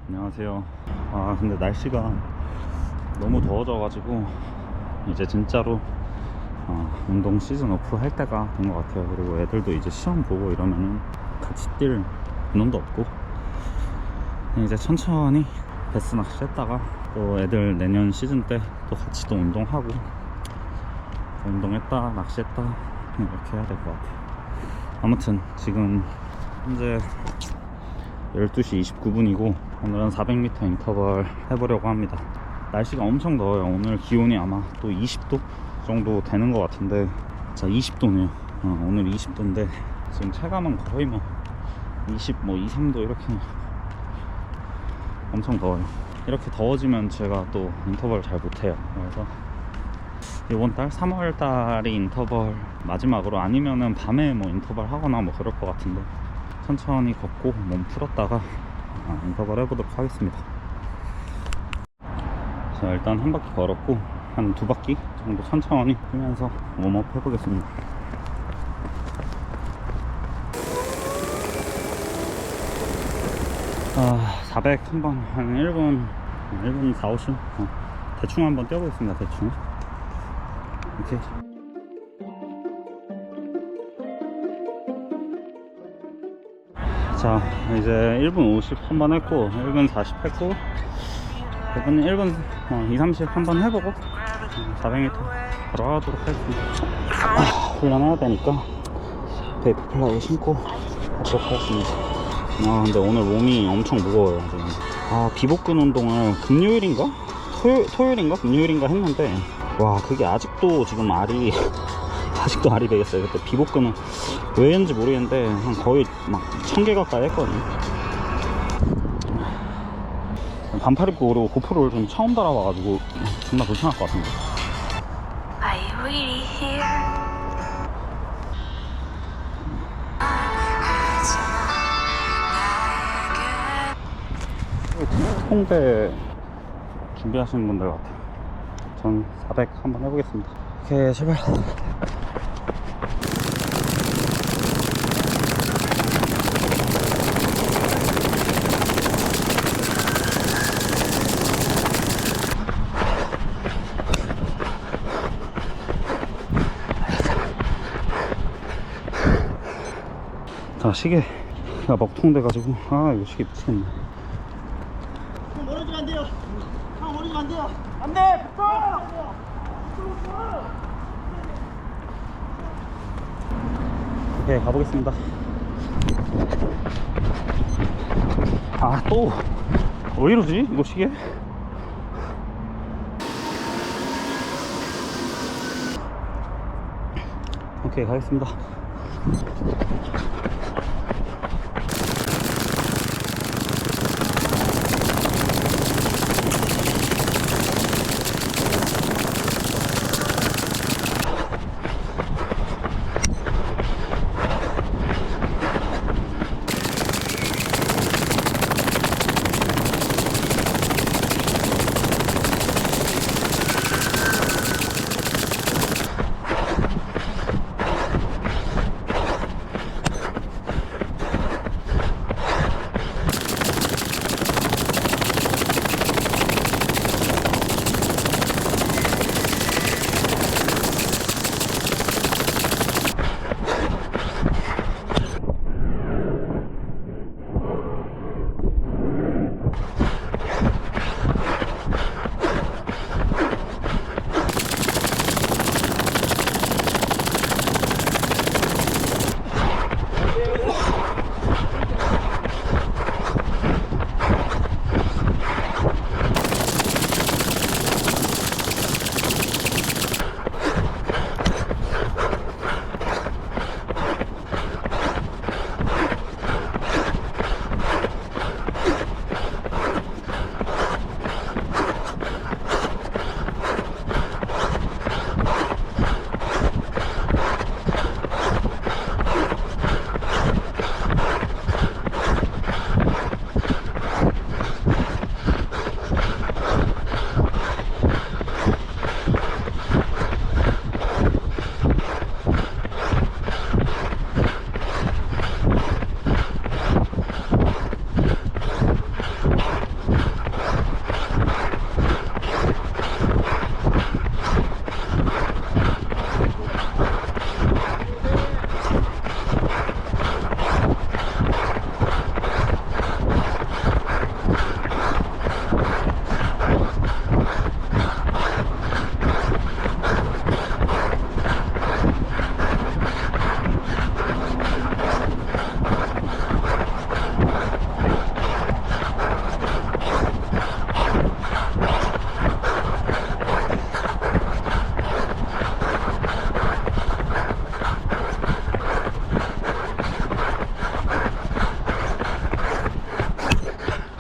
안녕하세요. 근데 날씨가 너무 더워져가지고 이제 진짜로 운동 시즌 오프 할 때가 된 것 같아요. 그리고 애들도 이제 시험 보고 이러면은 같이 뛸 인원도 없고 이제 천천히 베스 낚시 했다가 또 애들 내년 시즌 때 또 같이 또 운동하고 운동했다 낚시했다 이렇게 해야 될 것 같아요. 아무튼 지금 현재 12시 29분이고 오늘은 400m 인터벌 해보려고 합니다. 날씨가 엄청 더워요. 오늘 기온이 아마 또 20도 정도 되는 것 같은데, 자 20도네요. 오늘 20도인데 지금 체감은 거의 뭐 20, 2, 3도 이렇게 엄청 더워요. 이렇게 더워지면 제가 또 인터벌 잘 못해요. 그래서 이번 달 3월 달이 인터벌 마지막으로, 아니면은 밤에 뭐 인터벌 하거나 뭐 그럴 것 같은데 천천히 걷고 몸 풀었다가 인터벌 해보도록 하겠습니다. 자, 일단 한 바퀴 걸었고 한 두 바퀴 정도 천천히 뛰면서 웜업 해보겠습니다. 아, 400 한번 한 1분 4, 50 대충 한번 뛰어보겠습니다. 대충 이렇게. 자, 이제 1분 50 한번 했고 1분 40 했고 이번엔 1분 2, 30 한번 해보고 400m 바로 하도록 하겠습니다. 훈련해야 되니까 베이프 플라이 신고 하도록 하겠습니다. 근데 오늘 몸이 엄청 무거워요. 지금. 비복근 운동을 금요일인가? 토요일인가? 금요일인가 했는데, 와, 그게 아직도 지금 아직도 알이 배겠어요. 그때 비복근은 왜 했는지 모르겠는데 한 거의 막 1000개 가까이 했거든요. 반팔 입고, 그리고 고프로를 좀 처음 달아봐가지고 존나 불편할 것 같은데. Are you really here? 홍대 준비하시는 분들 같아요. 전 400 한번 해보겠습니다. 오케이, 제발. 자, 시계가 먹통돼가지고 이거 시계 미치겠네. 형 멀어지면 안 돼요. 형 멀어지면 안 돼요. 안 돼. 붙어. 오케이, 가보겠습니다. 또 왜 이러지? 이거 시계? 오케이, 가겠습니다.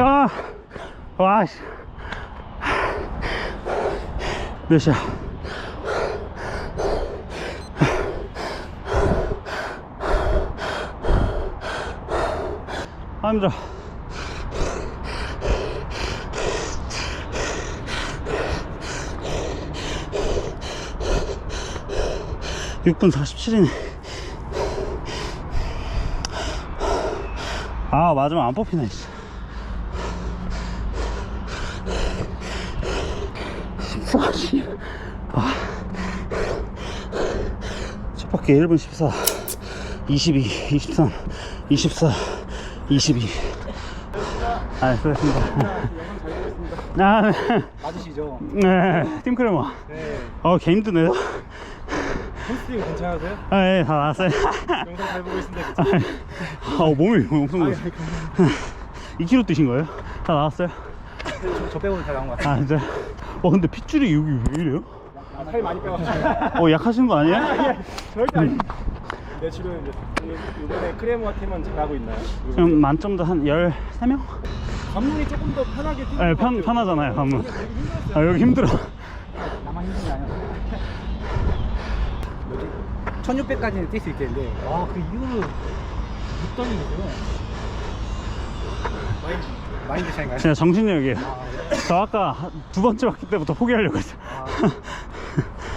아, 와, 씨. 몇이야? 아, 힘들어. (6분 47이네) 아, 마지막 안 뽑히네. 진짜. 14, 10. 아. 첫 바퀴 1분 14, 22, 23, 24, 22. 아, 수고하셨습니다. 아, 네. 맞으시죠? 네, 팀크레머. 네. 개 힘드네요. 홈스팅 괜찮으세요? 아, 예, 다 나왔어요. 영상 잘 보고 있습니다. 괜찮아요? 몸이 엄청 무거워. 2kg 뛰신 거예요? 다 나왔어요? 저 빼고는 다 나온 것 같아요. 아, 진짜? 근데 핏줄이 여기 왜 이래요? 살 많이 빼가지고. 약하신 거 아니에요? 절대 아닙니다. 네, 지금 이제 이번에 크레모아 팀은 잘하고 있나요? 지금 만점도 한 13명? 관문이 조금 더 편하게 뛰는 네, 것 같아요. 편하잖아요, 관문. 아, 여기 힘들어. 나만 힘든 게 아니야. 1600까지는 뛸 수 있겠는데, 와, 그 이후로 못 떨리거든요. 마인드 차이인가요? 진짜 정신력이에요. 저 아까 두 번째 바퀴 때부터 포기하려고 했어요.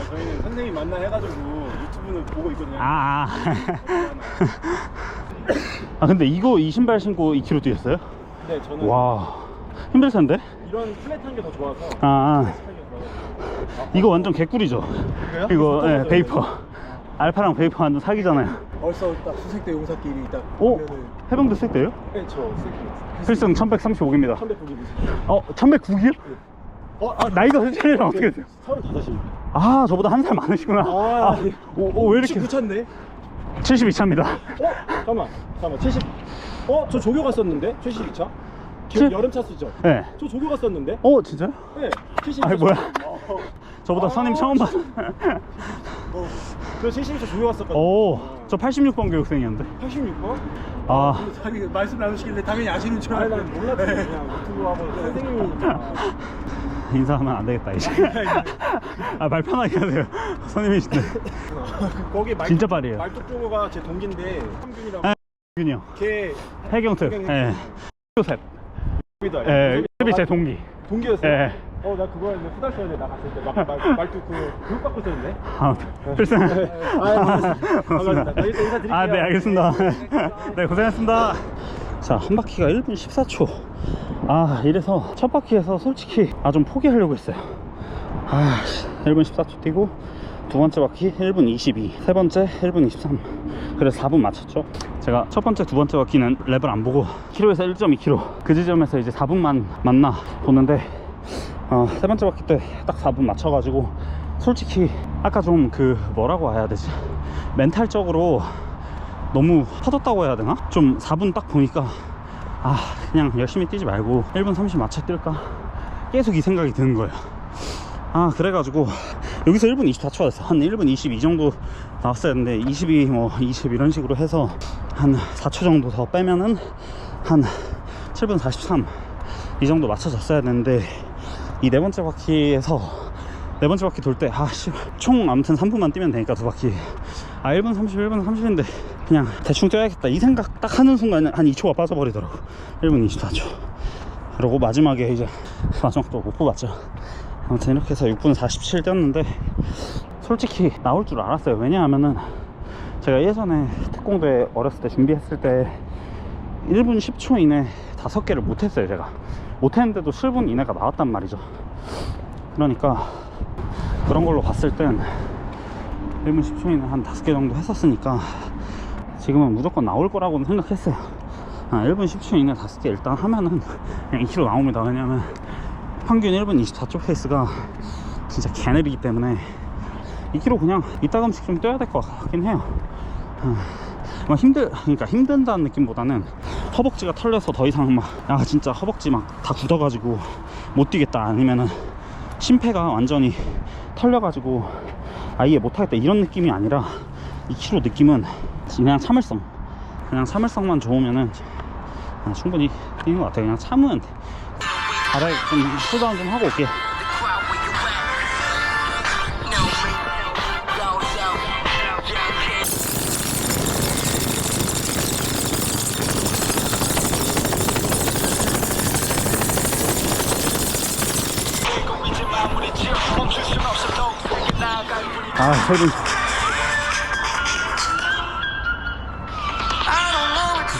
저희는 선생님 만나 해가지고 유튜브는 보고 있거든요. 근데 이거 이 신발 신고 2km 뛰었어요? 네, 저는 와, 힘들 텐데? 이런 플랫한 게 더 좋아서. 이거 완전 개꿀이죠? 그래요? 이거, 네, 맞아요. 베이퍼. 알파랑 베이퍼 완전 사기잖아요. 벌써 딱 수색대 용사끼리 딱. 오? 보면은- 해병대 쓸 때요? 네, 저 수색대. 필승 1135기입니다. 1109기. 1109기요? 나이가 선생님이랑 어떻게 되세요? 35입니다. 저보다 한 살 많으시구나. 네. 왜 이렇게. 99차인데? 72차입니다. 잠깐만. 70. 저 조교 갔었는데? 72차? 여름차 쓰죠? 네. 저 조교 갔었는데? 진짜요? 네. 72차. 아이, 뭐야. 저보다 선임 처음 봤. 저 72차 조교 갔었거든요. 저 86번 교육생이었는데. 86번? 자기 말씀 나누시길래 당연히 아시는 줄 알고. 난 몰랐어요. 그냥 유튜브 하고 선생님이니까. 인사하면 안 되겠다, 이제. 말 편하게 하세요. 선임이신데. 거기 진짜 빠르에요. 말뚝종어가 제 동기인데 함균이라고. 균이요. 걔 해경특. 예. 요셉. 동기다. 예. 요셉이 제 동기. 동기였어요? 예. 나 그거 했는데 후달 써야 돼. 나 갔을 때 말뚝 교육받고 있었는데. 필승. 반갑습니다. 나 일단 인사드릴게요. 네, 알겠습니다. 네, 고생했습니다. 자, 한 바퀴가 1분 14초. 이래서 첫 바퀴에서 솔직히 좀 포기하려고 했어요. 1분 14초 뛰고 두 번째 바퀴 1분 22, 세 번째 1분 23. 그래서 4분 맞췄죠. 제가 첫 번째, 두 번째 바퀴는 랩을 안 보고 키로에서 1.2km 그 지점에서 이제 4분만 맞나 보는데 세 번째 바퀴 때 딱 4분 맞춰가지고 솔직히 아까 좀 뭐라고 해야 되지, 멘탈적으로 너무 터졌다고 해야 되나? 좀 4분 딱 보니까 그냥 열심히 뛰지 말고 1분 30 맞춰 뛸까? 계속 이 생각이 드는 거예요. 그래가지고 여기서 1분 24초가 됐어. 한 1분 22 정도 나왔어야 했는데 22, 20 이런 식으로 해서 한 4초 정도 더 빼면은 한 7분 43 이 정도 맞춰졌어야 되는데 이 네 번째 바퀴에서 네 번째 바퀴 돌 때 총 아무튼 3분만 뛰면 되니까 두 바퀴 1분 30, 1분 30인데 그냥 대충 뛰어야겠다 이 생각 딱 하는 순간에 한 2초가 빠져버리더라고. 1분 24초. 그리고 마지막에 이제 마지막도 못 뽑았죠. 아무튼 이렇게 해서 6분 47 뛰었는데 솔직히 나올 줄 알았어요. 왜냐하면은 제가 예전에 특공대 어렸을 때 준비했을 때 1분 10초 이내 5개를 못했어요. 제가 못했는데도 7분 이내가 나왔단 말이죠. 그러니까 그런 걸로 봤을 땐 1분 10초 이내 한 5개 정도 했었으니까 지금은 무조건 나올 거라고는 생각했어요. 1분 10초 이내 5개 일단 하면은 그냥 2km 나옵니다. 왜냐면 평균 1분 24초 페이스가 진짜 개느리기 때문에 2km 그냥 이따금씩 좀 뛰어야 될 것 같긴 해요. 그러니까 힘든다는 느낌보다는 허벅지가 털려서 더 이상 진짜 허벅지 다 굳어가지고 못 뛰겠다, 아니면은 심폐가 완전히 털려가지고 아예 못하겠다 이런 느낌이 아니라 2km 느낌은 그냥 참을성만 좋으면은 충분히 뛰는 것 같아. 그냥 참으면 돼. 바닥에 좀 쿨다운 좀 하고 올게. 아, 설빙.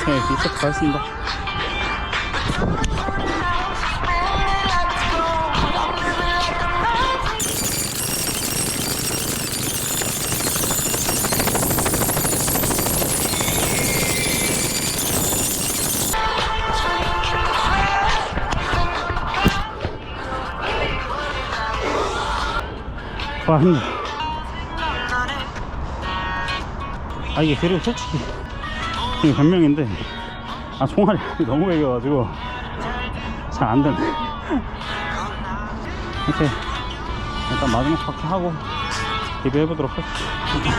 오케이, 리셋 가겠습니다. 와, 힘들어. 아, 이게 그리고 솔직히 이게 변명인데, 아, 총알이 너무 매겨가지고 잘 안 되네. 이렇게 일단 마지막 바퀴 하고 리뷰해보도록 할게요.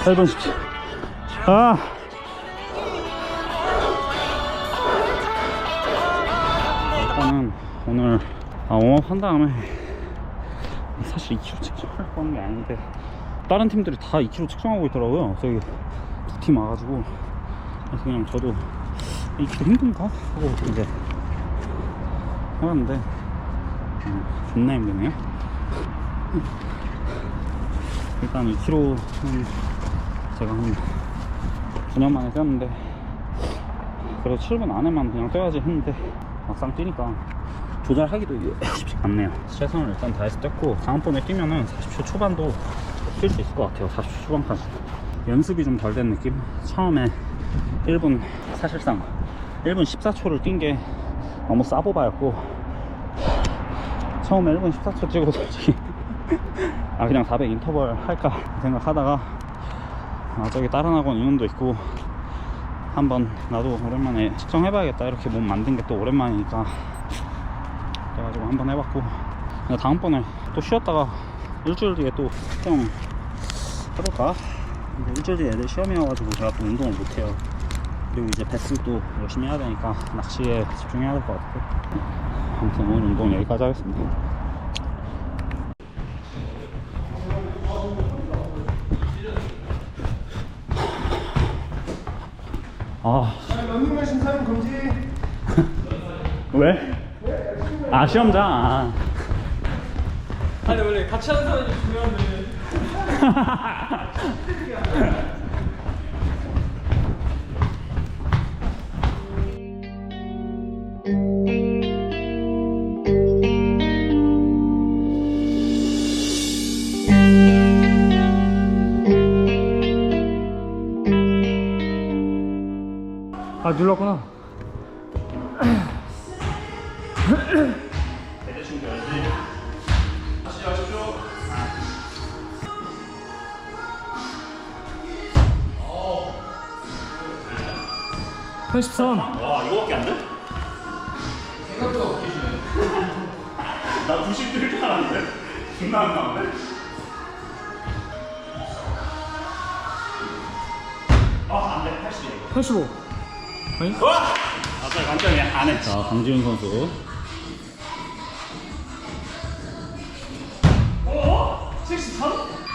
짧은 쉽지. 아, 일단은 오늘 웜업 한 다음에 사실 2kg 측정하려고 하는 게 아닌데 다른 팀들이 다 2kg 측정하고 있더라고요. 저기 두 팀 와가지고 그래서 그냥 저도 2kg 힘든가 하고 이제 해봤는데 존나 힘드네요. 일단 2kg는 제가 한 9년 만에 뛰었는데 그래도 7분 안에만 그냥 뛰어야지 했는데 막상 뛰니까 조절하기도 쉽지가 않네요. 최선을 일단 다해서 뛰었고 다음번에 뛰면은 40초 초반도 뛸 수 있을 것 같아요. 40초 초반까지. 연습이 좀 덜 된 느낌? 처음에 1분 사실상 1분 14초를 뛴 게 너무 싸보바였고 처음에 1분 14초 찍고 솔직히 아 그냥 400 인터벌 할까 생각하다가 저기 다른 학원 인원도 있고 한번 나도 오랜만에 측정해봐야겠다 이렇게 몸 만든 게 또 오랜만이니까 그래가지고 한번 해봤고 다음번에 또 쉬었다가 일주일 뒤에 또 측정 해볼까? 근데 일주일 뒤에 애들 시험이어가지고 제가 또 운동을 못해요. 그리고 이제 배슬도 열심히 해야 되니까 낚시에 집중해야 될 것 같고 아무튼 오늘 운동 여기까지 하겠습니다. 아, 런닝머신 사용 금지. 왜? 아, 시험장. 아니 원래 같이 하는 사람이 중요한데. 아 눌렀구나. 와, 이거밖에 안 돼? 생각보다 웃기시네. 나 90 들줄 알았는데? 존나 안 나오네? 안 돼, 80. 85. 아니? 아까 간단히 안 해. 자, 강지훈 선수. 어? 73?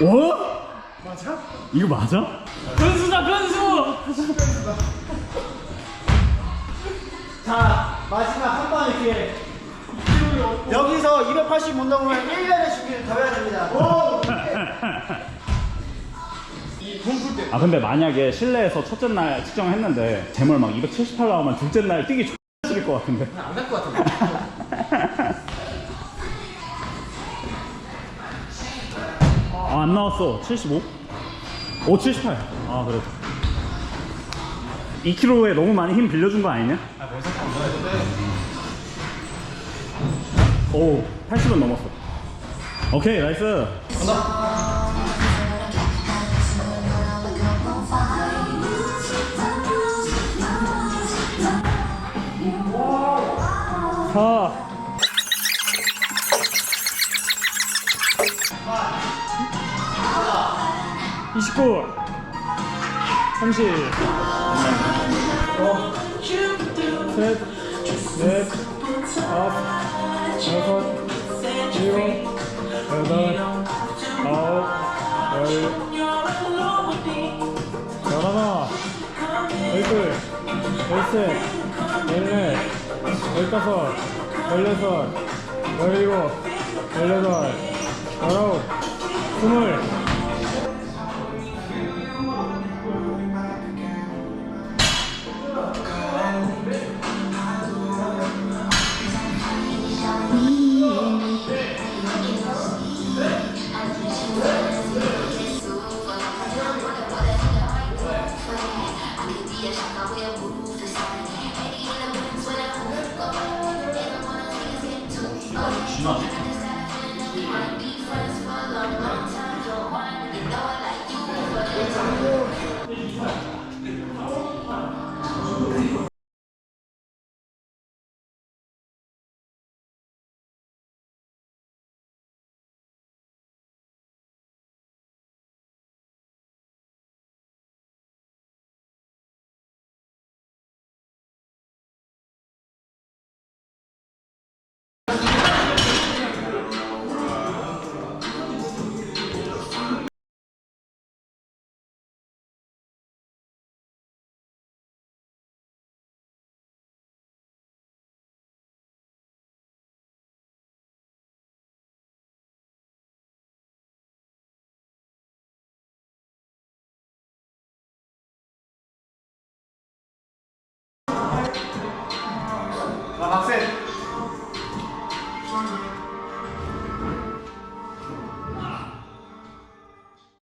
와? 맞아? 이거 맞아? 변수다 변수! 자, 마지막 한 번 이렇게 여기서 280 운동을 1년의 준비를 더 해야 됩니다. 아, 근데 만약에 실내에서 첫째 날 측정했는데 제물 막 278 나오면 둘째 날 뛰기 X일 것 같은데. 안 갈 것 같은데. 아, 안 나왔어. 75? 오, 78. 아, 그래도 2kg에 너무 많이 힘 빌려준 거 아니냐? 오, 80은 넘었어. 오케이, 나이스. 29 30 셋, 넷, 다섯, 여섯, 일곱, 여덟, 아홉, 열하나, 열둘, 열셋, 열넷, 열다섯, 열여섯, 열일곱, 열여덟, 열아홉, 스물.